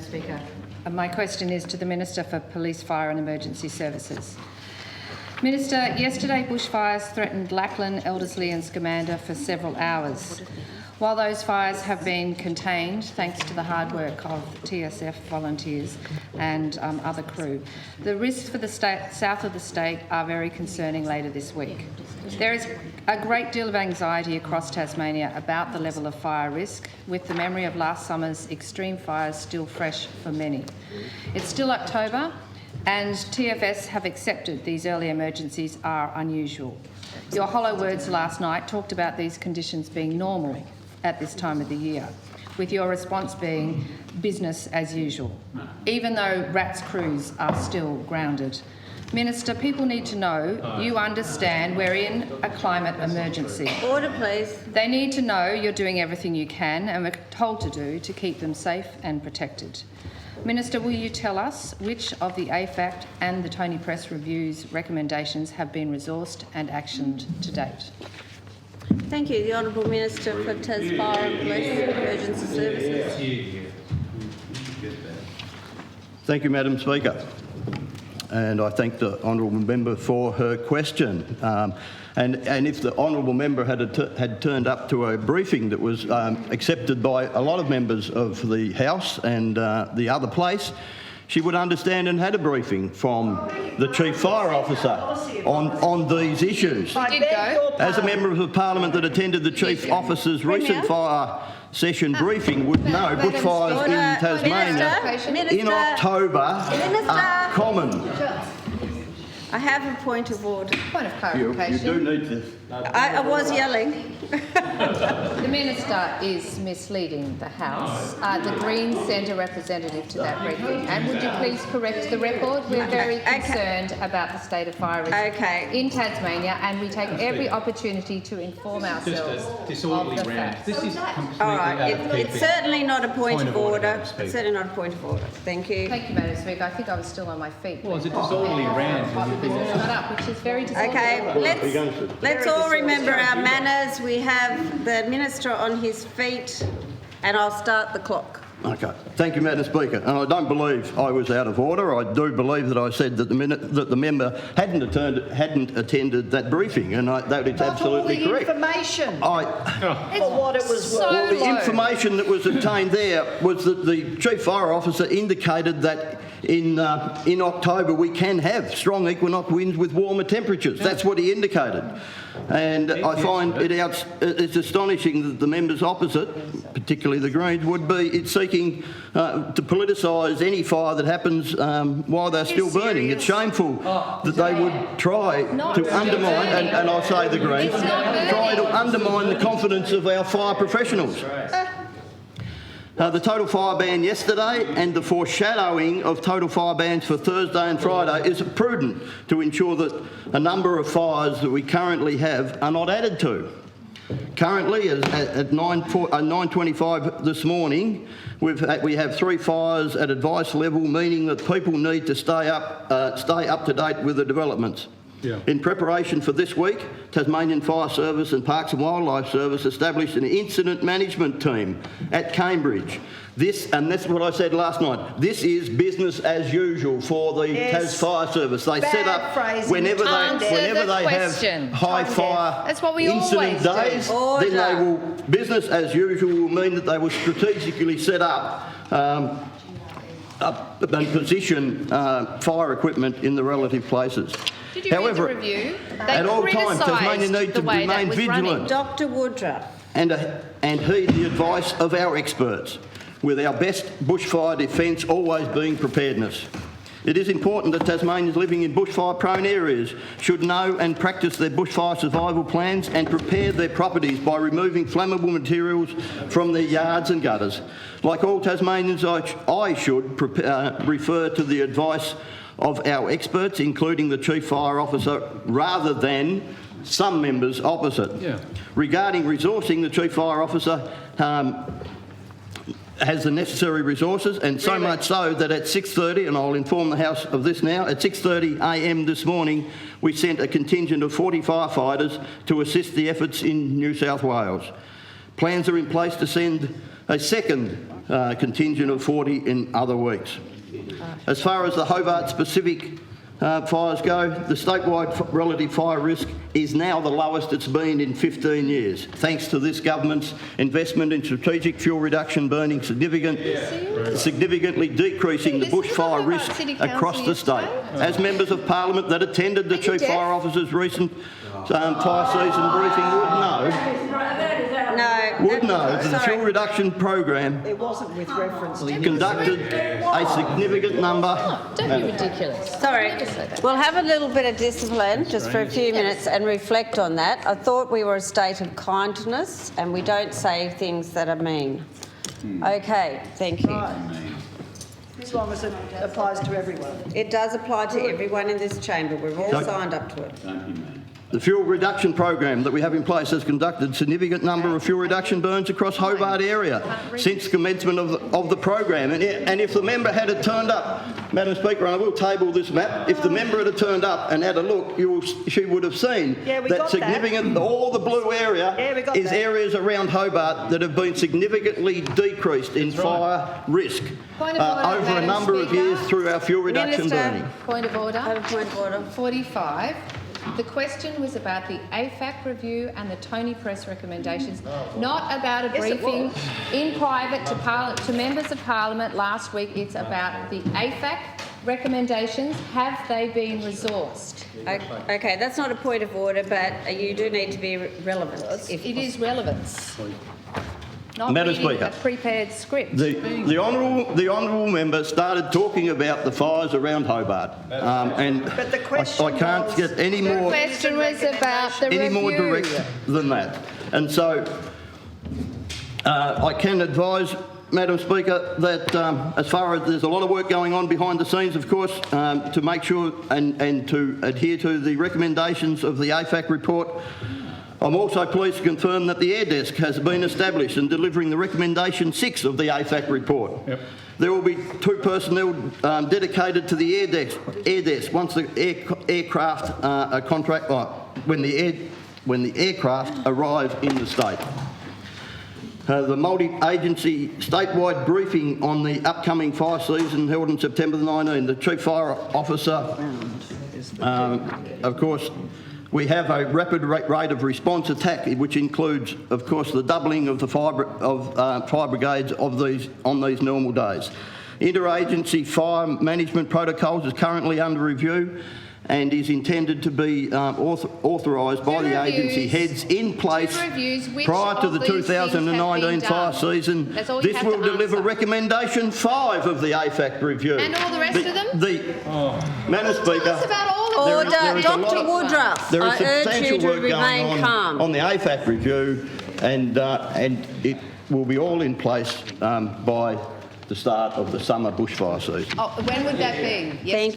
Speaker. My question is to the Minister for Police, Fire and Emergency Services. Minister, yesterday bushfires threatened Lachlan, Elderslie and Scamander for several hours. While those fires have been contained, thanks to the hard work of TSF volunteers and other crew, the risks for the south of the state are very concerning later this week. There is a great deal of anxiety across Tasmania about the level of fire risk, with the memory of last summer's extreme fires still fresh for many. It's still October, and TFS have accepted these early emergencies are unusual. Your hollow words last night talked about these conditions being normal at this time of the year, with your response being business as usual, even though RATS crews are still grounded. Minister, people need to know you understand we're in a climate emergency. Order, please. They need to know you're doing everything you can and we're told to do to keep them safe and protected. Minister, will you tell us which of the AFAC and the Tony Press Review's recommendations have been resourced and actioned to date? Thank you. The Honourable Minister for Tasmanian Fire and Police Emergency Services. Thank you, Madam Speaker. And I thank the honourable member for her question. And if the honourable member had turned up to a briefing that was accepted by a lot of members of the House and the other place, she would understand and had a briefing from the Chief Fire Officer on these issues. As a member of the Parliament that attended the Chief Officer's recent fire session briefing would know, bushfires in Tasmania in October are common. I have a point of order. Point of clarification. You do need to. I was yelling. The Minister is misleading the House. The Greens sent a representative to that briefing. And would you please correct the record? We're very concerned about the state of fire risk in Tasmania, and we take every opportunity to inform ourselves disorderly of the round. facts. This is completely All right. It's certainly not a point of order. Speaker. It's certainly not a point of order. Thank you. Thank you, Madam Speaker. I think I was still on my feet. Well, it's a disorderly round. Shut up, which is very disorderly. Okay, let's all remember our manners. We have the Minister on his feet, and I'll start the clock. Okay. Thank you, Madam Speaker. And I don't believe I was out of order. I do believe that I said that the member hadn't attended that briefing, and that is absolutely correct. Information for what it was worth. Well, the information that was obtained there was that the Chief Fire Officer indicated that in October we can have strong equinox winds with warmer temperatures. That's what he indicated. And I find it's astonishing that the members opposite, particularly the Greens, would be seeking to politicise any fire that happens while they're still burning. It's shameful that they would try to undermine, and I say the Greens, try to undermine the confidence of our fire professionals. The total fire ban yesterday and the foreshadowing of total fire bans for Thursday and Friday is prudent to ensure that a number of fires that we currently have are not added to. Currently, at 9:25 this morning, we have 3 fires at advice level, meaning that people need to stay up to date with the developments. Yeah. In preparation for this week, Tasmanian Fire Service and Parks and Wildlife Service established an incident management team at Cambridge. That's what I said last night. This is business as usual for the Tas Fire Service. They set up whenever they have high fire incident days. Then they will business as usual will mean that they will strategically set up and position fire equipment in the relative places. Did you read the review? At all times, Tasmania needs to remain vigilant. Dr. Woodruff. And heed the advice of our experts, with our best bushfire defence always being preparedness. It is important that Tasmanians living in bushfire-prone areas should know and practice their bushfire survival plans and prepare their properties by removing flammable materials from their yards and gutters. Like all Tasmanians, I should refer to the advice of our experts, including the Chief Fire Officer, rather than some members opposite. Yeah. Regarding resourcing, the Chief Fire Officer has the necessary resources, and so much so that at 6:30, and I'll inform the House of this now, at 6:30 a.m. this morning, we sent a contingent of 40 firefighters to assist the efforts in New South Wales. Plans are in place to send a second contingent of 40 in other weeks. As far as the Hobart-specific fires go, the statewide relative fire risk is now the lowest it's been in 15 years, thanks to this government's investment in strategic fuel reduction burning, significantly decreasing the bushfire risk across the state. As members of Parliament that attended the Chief Fire Officer's recent fire season briefing would know that the fuel reduction program It wasn't with reference to... conducted a significant number. Don't be ridiculous. Sorry, Never say that. we'll have a little bit of discipline just for a few minutes and reflect on that. I thought we were a state of kindness and we don't say things that are mean. Okay, thank you. As long as it applies to everyone. It does apply to everyone in this chamber. We've all signed up to it. The fuel reduction program that we have in place has conducted a significant number of fuel reduction burns across Hobart area since commencement of the program. And if the member had turned up, Madam Speaker, and I will table this map, if the member had turned up and had a look, she would have seen that significant, all the blue area is areas around Hobart that have been significantly decreased in fire risk over a number of years through our fuel reduction burning. Point of order. Have a point of order. 45. The question was about the AFAC review and the Tony Press recommendations, not about a briefing in private to members of Parliament last week. It's about the AFAC recommendations. Have they been resourced? Okay, that's not a point of order, but you do need to be relevant. It is relevance. Not Madam reading Speaker, a prepared script. The honourable member started talking about the fires around Hobart, and But the question I can't was- get any The more question was about the any more review. direct than that. And so I can advise, Madam Speaker, that as far as there's a lot of work going on behind the scenes, of course, to make sure and to adhere to the recommendations of the AFAC report. I'm also pleased to confirm that the Air Desk has been established in delivering the recommendation 6 of the AFAC report. Yep. There will be 2 personnel dedicated to the Air Desk once the aircraft when the aircraft arrive in the state. The multi-agency statewide briefing on the upcoming fire season held on September the 19th. The Chief Fire Officer, of course, we have a rapid rate of response attack, which includes, of course, the doubling of the fire brigades on these normal days. Interagency fire management protocols is currently under review and is intended to be authorised by the agency heads in place prior to the 2019 fire season. This will deliver recommendation 5 of the AFAC review. And all the rest of them? Madam Speaker, Tell us about all of Order, them. Dr. Woodruff. there is I urge you substantial to work going remain calm. on the AFAC review, and it will be all in place by the start of the summer bushfire season. Oh, when would that be? Thank